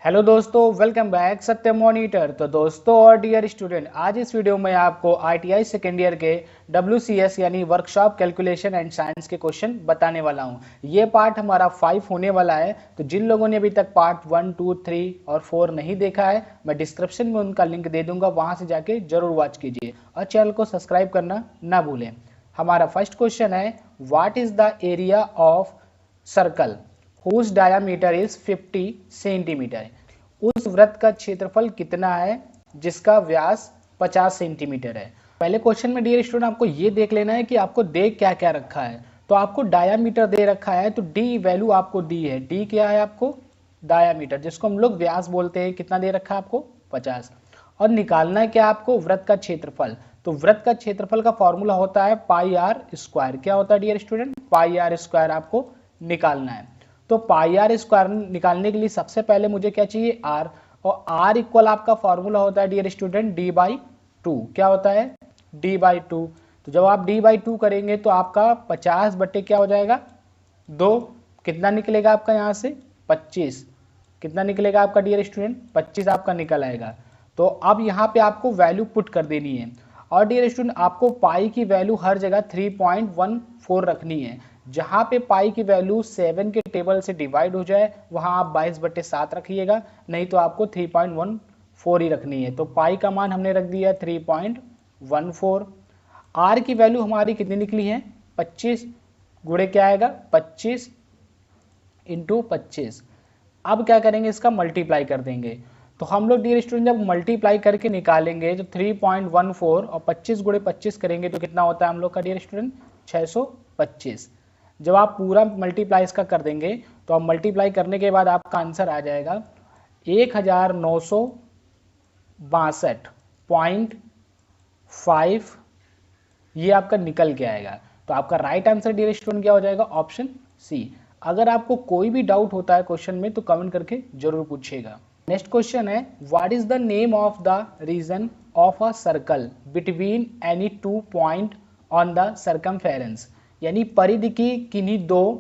Hello दोस्तों, welcome back सत्य monitor. तो दोस्तों और डियर स्टूडेंट, आज इस वीडियो में आपको आईटीआई सेकेंड ईयर के WCS यानी वर्कशॉप कैलकुलेशन एंड साइंस के क्वेश्चन बताने वाला हूं। ये पार्ट हमारा 5 होने वाला है। तो जिन लोगों ने अभी तक पार्ट 1, 2, 3 और 4 नहीं देखा है, मैं डिस्क्रिप्शन में उनका लिंक दे दूंगा, वहां से जाके जरूर वॉच कीजिए और चैनल को सब्सक्राइब करना ना भूलें। हमारा फर्स्ट क्वेश्चन है, what is the area of circle whose diameter is 50 centimetre. उस वृत्त का क्षेत्रफल कितना है जिसका व्यास 50 सेंटीमीटर है। पहले क्वेश्चन में डियर स्टूडेंट आपको ये देख लेना है कि आपको दे क्या क्या रखा है। तो आपको डायामीटर दे रखा है, तो डी वैल्यू आपको दी है। डी क्या है आपको? डायामीटर, जिसको हम लोग व्यास बोलते हैं। कितना दे रखा है आपको? 50। और निकालना है क्या आपको? वृत्त का क्षेत्रफल। तो वृत्त का क्षेत्रफल का फॉर्मूला होता है पाई आर स्क्वायर। क्या होता है dear student? Pi R square आपको निकालना है। तो पाई आर स्क्वायर निकालने के लिए सबसे पहले मुझे क्या चाहिए? आर। और आर इक्वल आपका फॉर्मूला होता है dear student D by two. क्या होता है? D by two. तो जब आप डी बाई टू करेंगे तो आपका 50 बट्टे क्या हो जाएगा? 2। कितना निकलेगा आपका यहाँ से? 25। कितना निकलेगा आपका डियर स्टूडेंट? 25 आपका निकल आएगा। तो अब यहाँ पे आपको वैल्यू पुट कर देनी है। और डियर स्टूडेंट आपको पाई की वैल्यू हर जगह 3.14 रखनी है। जहाँ पे पाई की वैल्यू 7 के टेबल से डिवाइड हो जाए वहाँ आप 22/7 रखिएगा, नहीं तो आपको 3.14 ही रखनी है। तो पाई का मान हमने रख दिया 3.14। आर की वैल्यू हमारी कितनी निकली है? 25 गुणे क्या आएगा? 25 इंटू 25। अब क्या करेंगे? इसका मल्टीप्लाई कर देंगे। तो हम लोग डियर स्टूडेंट जब मल्टीप्लाई करके निकालेंगे तो 3.14 और 25 गुणे 25 करेंगे तो कितना होता है हम लोग का डियर स्टूडेंट? 625। जब आप पूरा मल्टीप्लाई इसका कर देंगे तो आप मल्टीप्लाई करने के बाद आपका आंसर आ जाएगा 1962.5। ये आपका निकल के आएगा। तो आपका राइट आंसर डियर स्टूडेंट क्या हो जाएगा? Option C. अगर आपको कोई भी डाउट होता है क्वेश्चन में तो कमेंट करके जरूर पूछिएगा। नेक्स्ट क्वेश्चन है, what is the name of the region of a circle between any 2 point on the circumference. यानी परिधि की किन्हीं 2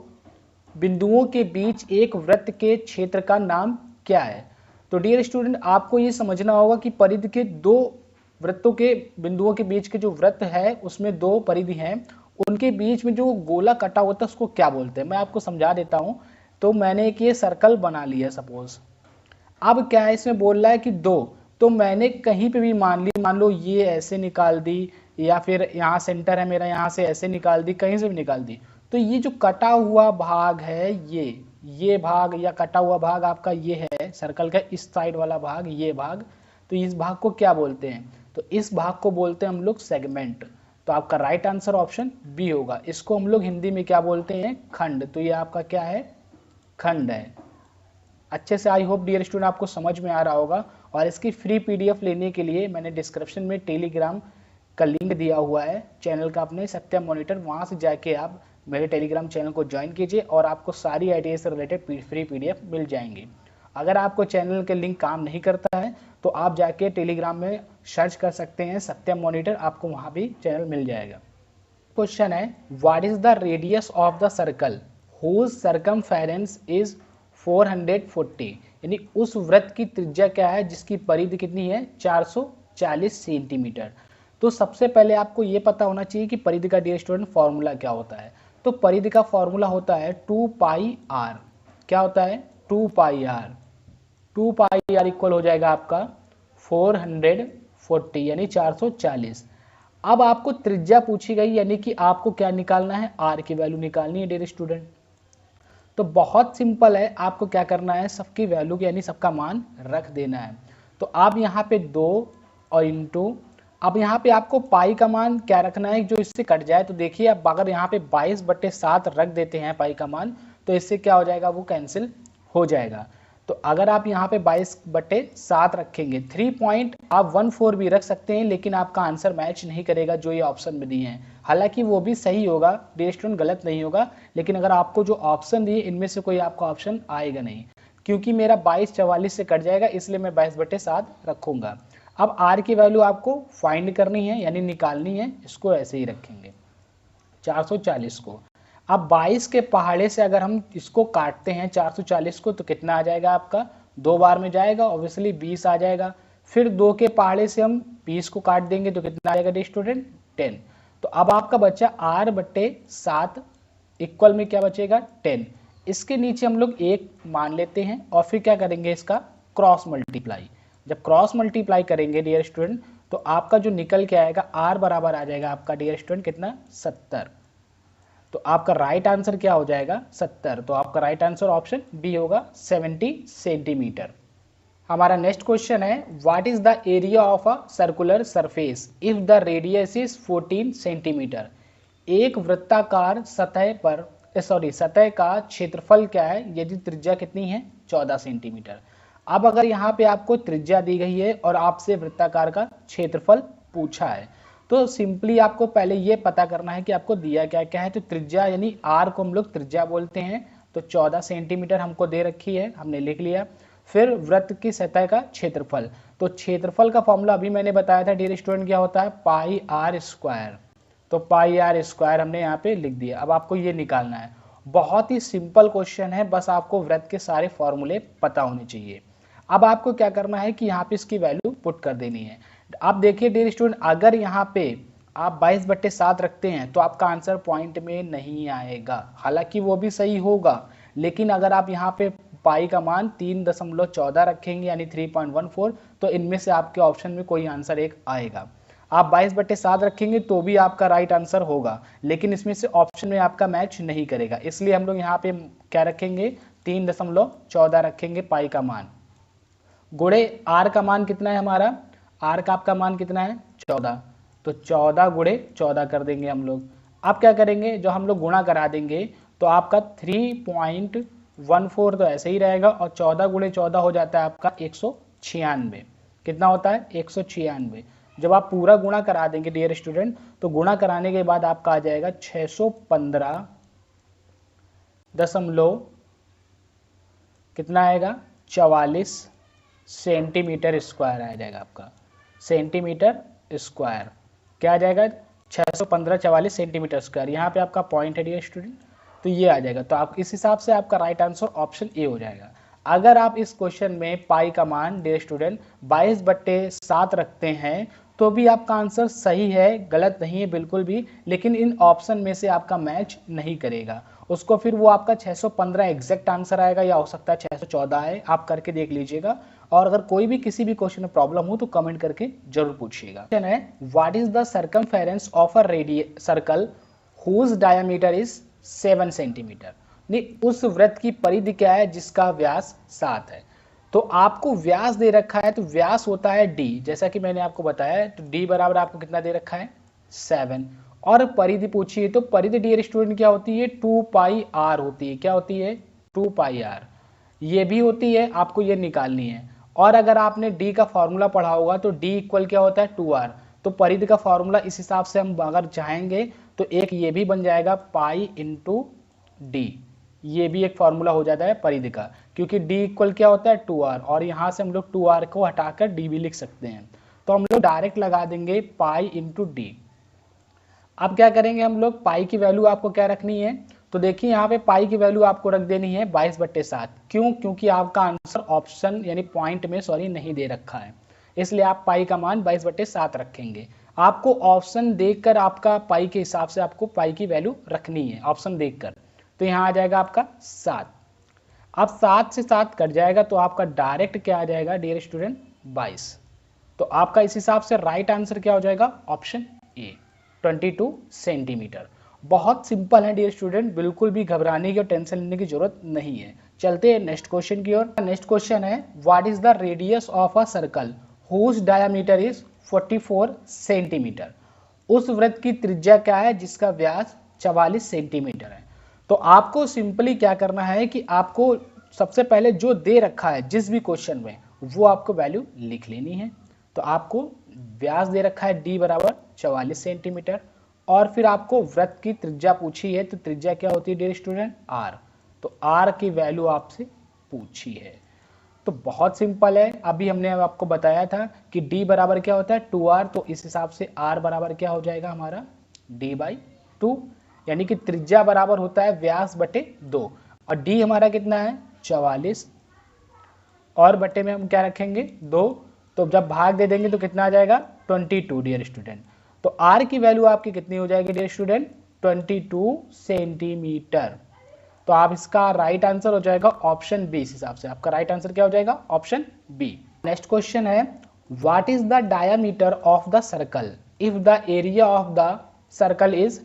बिंदुओं के बीच एक वृत्त के क्षेत्र का नाम क्या है? तो डियर स्टूडेंट आपको ये समझना होगा कि परिधि के 2 वृत्तों के बिंदुओं के बीच के जो वृत्त है उसमें 2 परिधि हैं, उनके बीच में जो गोला कटा होता है उसको क्या बोलते हैं। मैं आपको समझा देता हूं। तो मैंने एक ये सर्कल बना लिया सपोज। अब क्या है, इसमें बोल रहा है कि 2, तो मैंने कहीं पे भी मान लो ये ऐसे निकाल दी, या फिर यहाँ सेंटर है मेरा, यहाँ से ऐसे निकाल दी, कहीं से भी निकाल दी। तो ये जो कटा हुआ भाग है, ये भाग या कटा हुआ भाग आपका ये है सर्कल का, इस साइड वाला भाग, ये भाग। तो इस भाग को क्या बोलते हैं? तो इस भाग को बोलते हैं हम लोग सेगमेंट। तो आपका राइट आंसर ऑप्शन बी होगा। इसको हम लोग हिंदी में क्या बोलते हैं? खंड। तो ये आपका क्या है? खंड है। अच्छे से आई होप डियर स्टूडेंट आपको समझ में आ रहा होगा। और इसकी फ्री पीडीएफ लेने के लिए मैंने डिस्क्रिप्शन में टेलीग्राम का लिंक दिया हुआ है चैनल का अपने सत्य मॉनिटर, वहाँ से जाके आप मेरे टेलीग्राम चैनल को ज्वाइन कीजिए और आपको सारी आईटीआई से रिलेटेड फ्री पीडीएफ मिल जाएंगी। अगर आपको चैनल के लिंक काम नहीं करता है तो आप जाके टेलीग्राम में सर्च कर सकते हैं सत्य मॉनिटर, आपको वहाँ भी चैनल मिल जाएगा। क्वेश्चन है, what is the radius of the circle whose circumference is 440। यानी उस वृत्त की त्रिज्या क्या है जिसकी परिधि कितनी है? 440 सेंटीमीटर। तो सबसे पहले आपको यह पता होना चाहिए कि परिधि का डियर स्टूडेंट फॉर्मूला क्या होता है। तो परिधि का फॉर्मूला होता है 2 पाई आर। क्या होता है? 2 पाई आर। 2 पाई आर इक्वल हो जाएगा आपका 440 यानी 440। अब आपको त्रिज्या पूछी गई, यानी कि आपको क्या निकालना है? आर की वैल्यू निकालनी है डियर स्टूडेंट। तो बहुत सिंपल है, आपको क्या करना है? सबकी वैल्यू यानी सबका मान रख देना है। तो आप यहाँ पे 2 और इंटू, अब यहाँ पे आपको पाई का मान क्या रखना है जो इससे कट जाए। तो देखिए अब अगर यहाँ पे 22/7 रख देते हैं पाई का मान, तो इससे क्या हो जाएगा? वो कैंसिल हो जाएगा। तो अगर आप यहाँ पे 22/7 रखेंगे, 3.14 भी रख सकते हैं, लेकिन आपका आंसर मैच नहीं करेगा जो ये ऑप्शन में दिए हैं। हालांकि वो भी सही होगा डियर स्टूडेंट, गलत नहीं होगा, लेकिन अगर आपको जो ऑप्शन दिए इनमें से कोई आपका ऑप्शन आएगा नहीं, क्योंकि मेरा 2244 से कट जाएगा, इसलिए मैं 22/7 रखूंगा। अब आर की वैल्यू आपको फाइंड करनी है यानी निकालनी है, इसको ऐसे ही रखेंगे 440 को। अब 22 के पहाड़े से अगर हम इसको काटते हैं 440 को, तो कितना आ जाएगा आपका? 2 बार में जाएगा ऑब्वियसली 20 आ जाएगा। फिर 2 के पहाड़े से हम 20 को काट देंगे तो कितना आ जाएगा स्टूडेंट 10। तो अब आपका बच्चा r/7 इक्वल में क्या बचेगा 10। इसके नीचे हम लोग 1 मान लेते हैं और फिर क्या करेंगे इसका क्रॉस मल्टीप्लाई। जब क्रॉस मल्टीप्लाई करेंगे डियर स्टूडेंट तो आपका जो निकल के आएगा r बराबर आ जाएगा आपका डियर स्टूडेंट कितना 70। तो आपका राइट आंसर क्या हो जाएगा 70। तो आपका राइट आंसर ऑप्शन बी होगा 70 सेंटीमीटर। हमारा नेक्स्ट क्वेश्चन है what is the area of a circular surface if the radius is 14 centimetre. एक वृत्ताकार सतह का क्षेत्रफल क्या है यदि त्रिज्या कितनी है 14 सेंटीमीटर। अब अगर यहाँ पे आपको त्रिज्या दी गई है और आपसे वृत्ताकार का क्षेत्रफल पूछा है तो सिंपली आपको पहले ये पता करना है कि आपको दिया क्या क्या है। तो त्रिज्या यानी आर को हम लोग त्रिज्या बोलते हैं, तो 14 सेंटीमीटर हमको दे रखी है, हमने लिख लिया। फिर वृत्त की सतह का क्षेत्रफल, तो क्षेत्रफल का फॉर्मूला अभी मैंने बताया था डियर स्टूडेंट क्या होता है पाई आर स्क्वायर। तो पाई आर स्क्वायर हमने यहाँ पे लिख दिया। अब आपको ये निकालना है, बहुत ही सिंपल क्वेश्चन है, बस आपको वृत्त के सारे फॉर्मूले पता होने चाहिए। अब आपको क्या करना है कि यहाँ पे इसकी वैल्यू पुट कर देनी है। आप देखिए डियर स्टूडेंट अगर यहाँ पे आप 22/7 रखते हैं तो आपका आंसर पॉइंट में नहीं आएगा, हालांकि वो भी सही होगा, लेकिन अगर आप यहाँ पे पाई का मान 3.14 रखेंगे यानी 3.14 तो इनमें से आपके ऑप्शन में कोई आंसर एक आएगा। आप 22/7 रखेंगे तो भी आपका राइट आंसर होगा, लेकिन इसमें से ऑप्शन में आपका मैच नहीं करेगा, इसलिए हम लोग यहाँ पे क्या रखेंगे 3.14 रखेंगे पाई का मान। गुणे आर का मान कितना है हमारा, आर का आपका मान कितना है 14, तो 14 गुणे 14 कर देंगे हम लोग। अब क्या करेंगे जो हम लोग गुणा करा देंगे तो आपका 3.14 तो ऐसे ही रहेगा और 14 गुणे 14 हो जाता है आपका 196। कितना होता है 196। जब आप पूरा गुणा करा देंगे डियर स्टूडेंट तो गुणा कराने के बाद आपका आ जाएगा 615 दशमलव कितना आएगा 44 सेंटीमीटर स्क्वायर आ जाएगा आपका। सेंटीमीटर स्क्वायर क्या आ जाएगा 615 44 सेंटीमीटर स्क्वायर। यहाँ पे आपका पॉइंट है डियर स्टूडेंट, तो ये आ जाएगा। तो आप इस हिसाब से आपका राइट आंसर ऑप्शन ए हो जाएगा। अगर आप इस क्वेश्चन में पाई का मान डियर स्टूडेंट 22/7 रखते हैं तो भी आपका आंसर सही है, गलत नहीं है बिल्कुल भी, लेकिन इन ऑप्शन में से आपका मैच नहीं करेगा। उसको फिर वो आपका 615 एग्जैक्ट आंसर आएगा या हो सकता है 614 आए, आप करके देख लीजिएगा। और अगर कोई भी किसी भी क्वेश्चन में प्रॉब्लम हो तो कमेंट करके जरूर पूछिएगा। क्वेश्चन है what is the circumference of a circle whose diameter is 7 centimetre. नहीं, उस वृत्त की परिधि क्या है जिसका व्यास 7 है। तो आपको व्यास दे रखा है, तो व्यास होता है d, जैसा कि मैंने आपको बताया। तो d बराबर आपको कितना दे रखा है 7, और परिधि पूछी है तो परिधि डियर स्टूडेंट क्या होती है 2πr होती है। क्या होती है 2πr, ये भी होती है, आपको ये निकालनी है। और अगर आपने d का फॉर्मूला पढ़ा होगा तो d इक्वल क्या होता है 2r। तो परिधि का फॉर्मूला इस हिसाब से हम अगर चाहेंगे तो एक ये भी बन जाएगा पाई इंटू डी, ये भी एक फॉर्मूला हो जाता है परिधि का, क्योंकि d इक्वल क्या होता है 2r और यहाँ से हम लोग 2r को हटाकर d भी लिख सकते हैं। तो हम लोग डायरेक्ट लगा देंगे पाई इंटू डी। अब क्या करेंगे हम लोग, पाई की वैल्यू आपको क्या रखनी है, तो देखिए यहाँ पे पाई की वैल्यू आपको रख देनी है 22/7। क्यों, क्योंकि आपका आंसर ऑप्शन यानी पॉइंट में नहीं दे रखा है, इसलिए आप पाई का मान 22/7 रखेंगे। आपको ऑप्शन देखकर आपका पाई के हिसाब से आपको पाई की वैल्यू रखनी है ऑप्शन देखकर। तो यहाँ आ जाएगा आपका 7। अब 7 से 7 कट जाएगा तो आपका डायरेक्ट क्या आ जाएगा डियर स्टूडेंट 22। तो आपका इस हिसाब से राइट आंसर क्या हो जाएगा ऑप्शन ए 22 सेंटीमीटर। बहुत सिंपल है डियर स्टूडेंट, बिल्कुल भी घबराने की और टेंशन लेने की जरूरत नहीं है। चलते हैं नेक्स्ट क्वेश्चन की ओर। नेक्स्ट क्वेश्चन है what is the radius of a circle whose diameter is 44 centimetre. उस वृत्त की त्रिज्या क्या है जिसका व्यास 44 सेंटीमीटर है। तो आपको सिंपली क्या करना है कि आपको सबसे पहले जो दे रखा है जिस भी क्वेश्चन में वो आपको वैल्यू लिख लेनी है। तो आपको व्यास दे रखा है d बराबर 44 सेंटीमीटर और फिर आपको वृत्त की त्रिज्या पूछी है, तो त्रिज्या क्या होती है डियर स्टूडेंट r। तो r की वैल्यू आपसे पूछी है। तो बहुत सिंपल है, अभी हमने आपको बताया था कि d बराबर क्या होता है 2r, तो इस हिसाब से r बराबर क्या हो जाएगा हमारा d/2, यानी कि त्रिज्या बराबर होता है व्यास बटे 2 और d हमारा कितना है 44 और बटे में हम क्या रखेंगे 2, तो जब भाग दे देंगे तो कितना आ जाएगा 22 डियर स्टूडेंट। तो r की वैल्यू आपकी कितनी हो जाएगी डियर स्टूडेंट 22 सेंटीमीटर। तो आप इसका राइट आंसर हो जाएगा ऑप्शन बी। इस हिसाब से आपका राइट आंसर क्या हो जाएगा ऑप्शन बी। नेक्स्ट क्वेश्चन है what is the diameter of the circle if the area of the circle is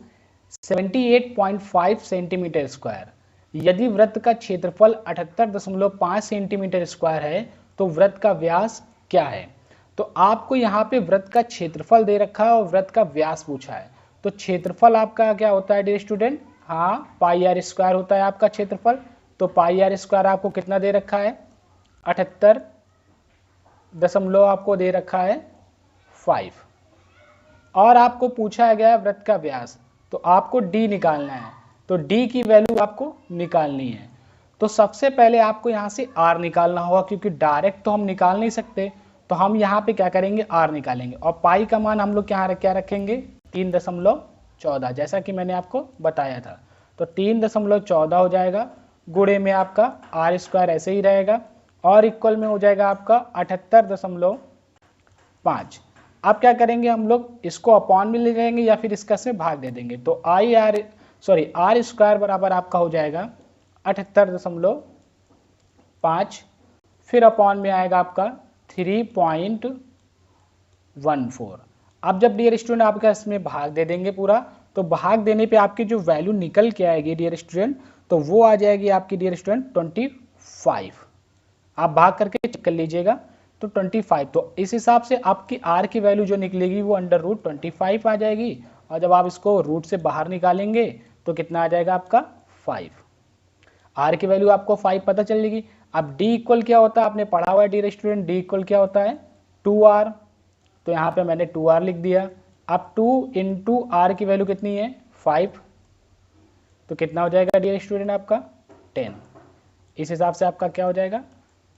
78.5 centimetre square. यदि वृत्त का क्षेत्रफल 78.5 सेंटीमीटर स्क्वायर है तो वृत्त का व्यास क्या है। तो आपको यहाँ पे वृत्त का क्षेत्रफल दे रखा है और वृत्त का व्यास पूछा है। तो क्षेत्रफल आपका क्या होता है डियर स्टूडेंट, हाँ पाई आर स्क्वायर होता है आपका क्षेत्रफल। तो पाई आर स्क्वायर आपको कितना दे रखा है 78 दशमलव आपको दे रखा है 5, और आपको पूछा गया है वृत्त का व्यास, तो आपको d निकालना है। तो d की वैल्यू आपको निकालनी है। तो सबसे पहले आपको यहाँ से r निकालना होगा, क्योंकि डायरेक्ट तो हम निकाल नहीं सकते, तो हम यहाँ पे क्या करेंगे r निकालेंगे। और पाई का मान हम लोग क्या रखेंगे 3.14, जैसा कि मैंने आपको बताया था। तो 3.14 हो जाएगा, गुणे में आपका r स्क्वायर ऐसे ही रहेगा, और इक्वल में हो जाएगा आपका 78.5। अब क्या करेंगे हम लोग, इसको अपॉन में ले जाएंगे या फिर इसका से भाग दे देंगे। तो r स्क्वायर बराबर आपका हो जाएगा 78.5, फिर अपॉन में आएगा आपका 3.14। अब जब डियर स्टूडेंट आपका इसमें भाग दे देंगे पूरा, तो भाग देने पे आपकी जो वैल्यू निकल के आएगी डियर स्टूडेंट, तो वो आ जाएगी आपकी डियर स्टूडेंट 25। आप भाग करके चेक कर लीजिएगा, तो 25। तो इस हिसाब से आपकी r की वैल्यू जो निकलेगी वो √25 आ जाएगी, और जब आप इसको रूट से बाहर निकालेंगे तो कितना आ जाएगा आपका 5। r की वैल्यू आपको 5 पता चलेगी। अब d इक्वल क्या होता है आपने पढ़ा हुआ है डियर स्टूडेंट, d इक्वल क्या होता है 2r। तो यहाँ पे मैंने 2r लिख दिया। अब 2 इंटू r की वैल्यू कितनी है 5, तो कितना हो जाएगा डियर स्टूडेंट आपका 10। इस हिसाब से आपका क्या हो जाएगा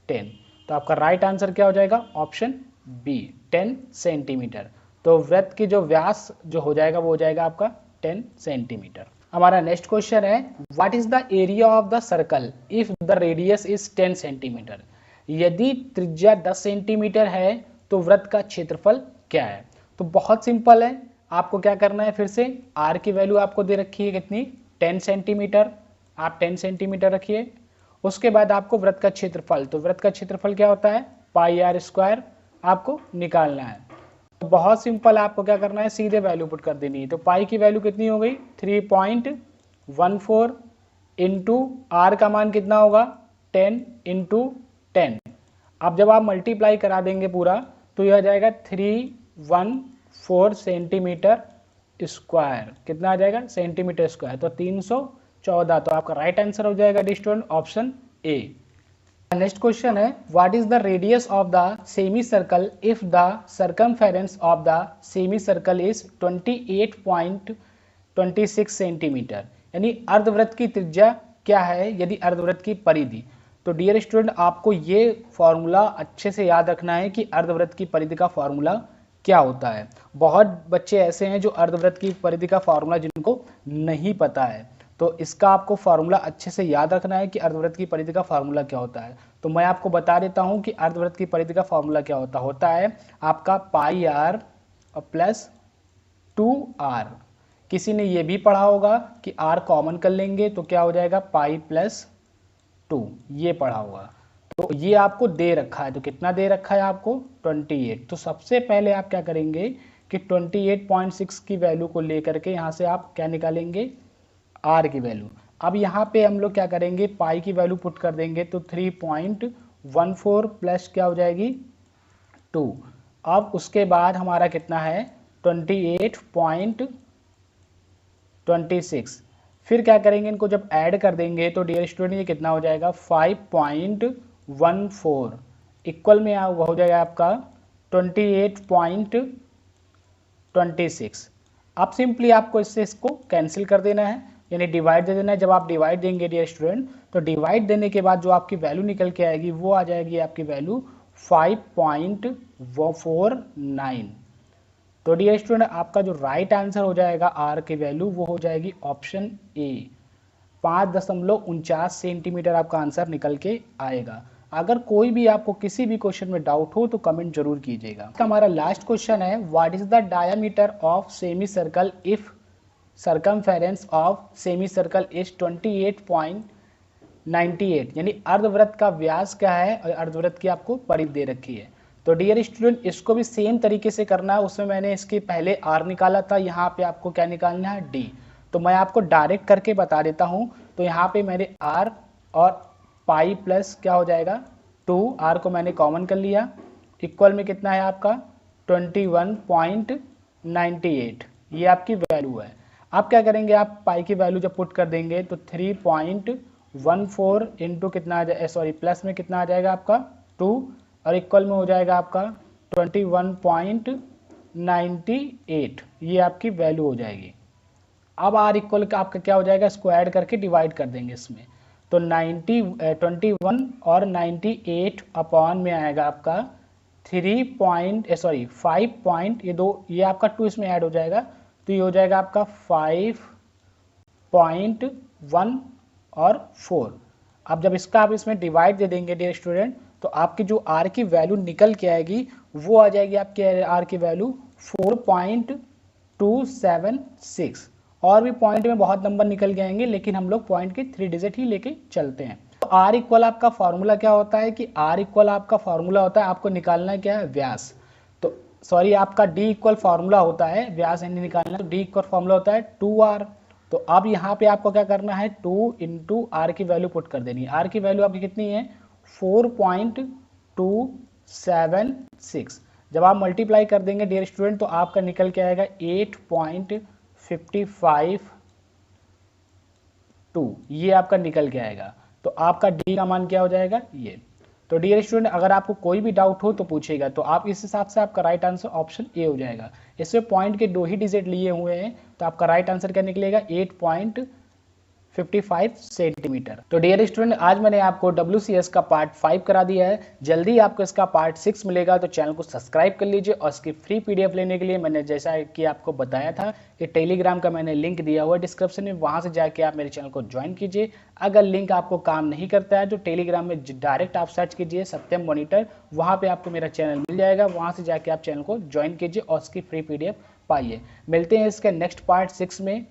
10। तो आपका राइट आंसर क्या हो जाएगा ऑप्शन बी 10 सेंटीमीटर। तो वृत्त की जो व्यास जो हो जाएगा वो हो जाएगा आपका 10 सेंटीमीटर। हमारा नेक्स्ट क्वेश्चन है what is the area of the circle if the radius is 10 centimetre. यदि त्रिज्या 10 सेंटीमीटर है तो वृत्त का क्षेत्रफल क्या है। तो बहुत सिंपल है, आपको क्या करना है, फिर से r की वैल्यू आपको दे रखी है कितनी 10 सेंटीमीटर, आप 10 सेंटीमीटर रखिए। उसके बाद आपको वृत्त का क्षेत्रफल, तो वृत्त का क्षेत्रफल क्या होता है पाई आर स्क्वायर आपको निकालना है। तो बहुत सिंपल, आपको क्या करना है सीधे वैल्यू पुट कर देनी है। तो पाई की वैल्यू कितनी हो गई 3.14 इंटू आर का मान कितना होगा 10 इंटू 10। अब जब आप मल्टीप्लाई करा देंगे पूरा तो यह आ जाएगा 314 सेंटीमीटर स्क्वायर। कितना आ जाएगा सेंटीमीटर स्क्वायर, तो 314। तो आपका राइट आंसर हो जाएगा student option A. Next question है what is the radius of the semi circle if the circumference of the semi circle is 28.26 centimetre. यानी अर्धवृत्त की त्रिज्या क्या है यदि अर्धवृत्त की परिधि। तो डियर स्टूडेंट आपको ये फॉर्मूला अच्छे से याद रखना है कि अर्धवृत्त की परिधि का फॉर्मूला क्या होता है। बहुत बच्चे ऐसे हैं जो अर्धवृत्त की परिधि का फॉर्मूला जिनको नहीं पता है, तो इसका आपको फार्मूला अच्छे से याद रखना है कि अर्धवृत्त की परिधि का फार्मूला क्या होता है। तो मैं आपको बता देता हूं कि अर्धवृत्त की परिधि का फार्मूला क्या होता है आपका पाई आर प्लस 2r। किसी ने ये भी पढ़ा होगा कि r कॉमन कर लेंगे तो क्या हो जाएगा पाई प्लस 2, ये पढ़ा होगा। तो ये आपको दे रखा है, तो कितना दे रखा है आपको 28। तो सबसे पहले आप क्या करेंगे कि 28.6 की वैल्यू को लेकर के यहाँ से आप क्या निकालेंगे r की वैल्यू। अब यहाँ पे हम लोग क्या करेंगे पाई की वैल्यू पुट कर देंगे, तो 3.14 प्लस क्या हो जाएगी 2। अब उसके बाद हमारा कितना है 28.26। फिर क्या करेंगे इनको जब ऐड कर देंगे तो डियर स्टूडेंट ये कितना हो जाएगा 5.14 इक्वल में हो जाएगा आपका 28.26। अब सिंपली आपको इससे इसको कैंसिल कर देना है, यानी डिवाइड दे देना है। जब आप डिवाइड देंगे डियर स्टूडेंट तो डिवाइड देने के बाद जो आपकी वैल्यू निकल के आएगी वो आ जाएगी आपकी वैल्यू 5.49। तो डियर स्टूडेंट आपका जो राइट आंसर हो जाएगा आर की वैल्यू वो हो जाएगी ऑप्शन ए 5.49 सेंटीमीटर आपका आंसर निकल के आएगा। अगर कोई भी आपको किसी भी क्वेश्चन में डाउट हो तो कमेंट जरूर कीजिएगा। हमारा लास्ट क्वेश्चन है, what is the diameter of semi circle if circumference of semi circle is 28.98, यानी अर्धवृत्त का व्यास क्या है और अर्धवृत्त की आपको परिधि दे रखी है। तो डियर स्टूडेंट, इसको भी सेम तरीके से करना है। उसमें मैंने इसके पहले आर निकाला था, यहाँ पे आपको क्या निकालना है, डी। तो मैं आपको डायरेक्ट करके बता देता हूँ। तो यहाँ पे मेरे आर और पाई प्लस क्या हो जाएगा 2, आर को मैंने कॉमन कर लिया, इक्वल में कितना है आपका 21.98, ये आपकी वैल्यू है। आप क्या करेंगे, आप पाई की वैल्यू जब पुट कर देंगे तो 3.14 इंटू कितना आ जाए, सॉरी प्लस में कितना आ जाएगा आपका 2 और इक्वल में हो जाएगा आपका 21.98, ये आपकी वैल्यू हो जाएगी। अब आर इक्वल का आपका क्या हो जाएगा, स्क्वायर करके डिवाइड कर देंगे इसमें, तो 21 और 98 अपॉन में आएगा आपका 5 ये दो, ये आपका 2 इसमें ऐड हो जाएगा, तो ये हो जाएगा आपका 5.1 और 4। अब जब इसका आप इसमें डिवाइड दे देंगे डियर स्टूडेंट, तो आपकी जो आर की वैल्यू निकल के आएगी वो आ जाएगी आपकी आर की वैल्यू 4.276। और भी पॉइंट में बहुत नंबर निकल के आएंगे, लेकिन हम लोग पॉइंट के 3 डिजिट ही लेके चलते हैं। तो आर इक्वल आपका फॉर्मूला क्या होता है कि आर इक्वल आपका फॉर्मूला होता है, आपको निकालना क्या है, व्यास। तो सॉरी, आपका डी इक्वल फॉर्मूला होता है, व्यास नहीं निकालना, तो डी इक्वल फॉर्मूला होता है 2r। तो अब यहाँ पे आपको क्या करना है, 2 इंटू आर की वैल्यू पुट कर देनी है। आर की वैल्यू आपकी कितनी है 4.276। जब आप मल्टीप्लाई कर देंगे डियर स्टूडेंट तो आपका निकल के आएगा 8.552, ये आपका निकल के आएगा। तो आपका डी का मान क्या हो जाएगा, ये। तो डियर स्टूडेंट, अगर आपको कोई भी डाउट हो तो पूछेगा, तो आप इस हिसाब से आपका राइट आंसर ऑप्शन ए हो जाएगा। इसमें पॉइंट के 2 ही डिजिट लिए हुए हैं, तो आपका राइट आंसर क्या निकलेगा 8.55 सेंटीमीटर। तो डियर स्टूडेंट, आज मैंने आपको WCS का पार्ट 5 करा दिया है। जल्दी आपको इसका पार्ट 6 मिलेगा, तो चैनल को सब्सक्राइब कर लीजिए। और इसकी फ्री PDF लेने के लिए मैंने जैसा कि आपको बताया था कि टेलीग्राम का मैंने लिंक दिया हुआ है डिस्क्रिप्शन में, वहाँ से जाके आप मेरे चैनल को ज्वाइन कीजिए। अगर लिंक आपको काम नहीं करता है तो टेलीग्राम में डायरेक्ट आप सर्च कीजिए सत्यम मॉनिटर, वहाँ पर आपको मेरा चैनल मिल जाएगा, वहाँ से जाके आप चैनल को ज्वाइन कीजिए और इसकी फ्री PDF पाइए। मिलते हैं इसके नेक्स्ट पार्ट 6 में।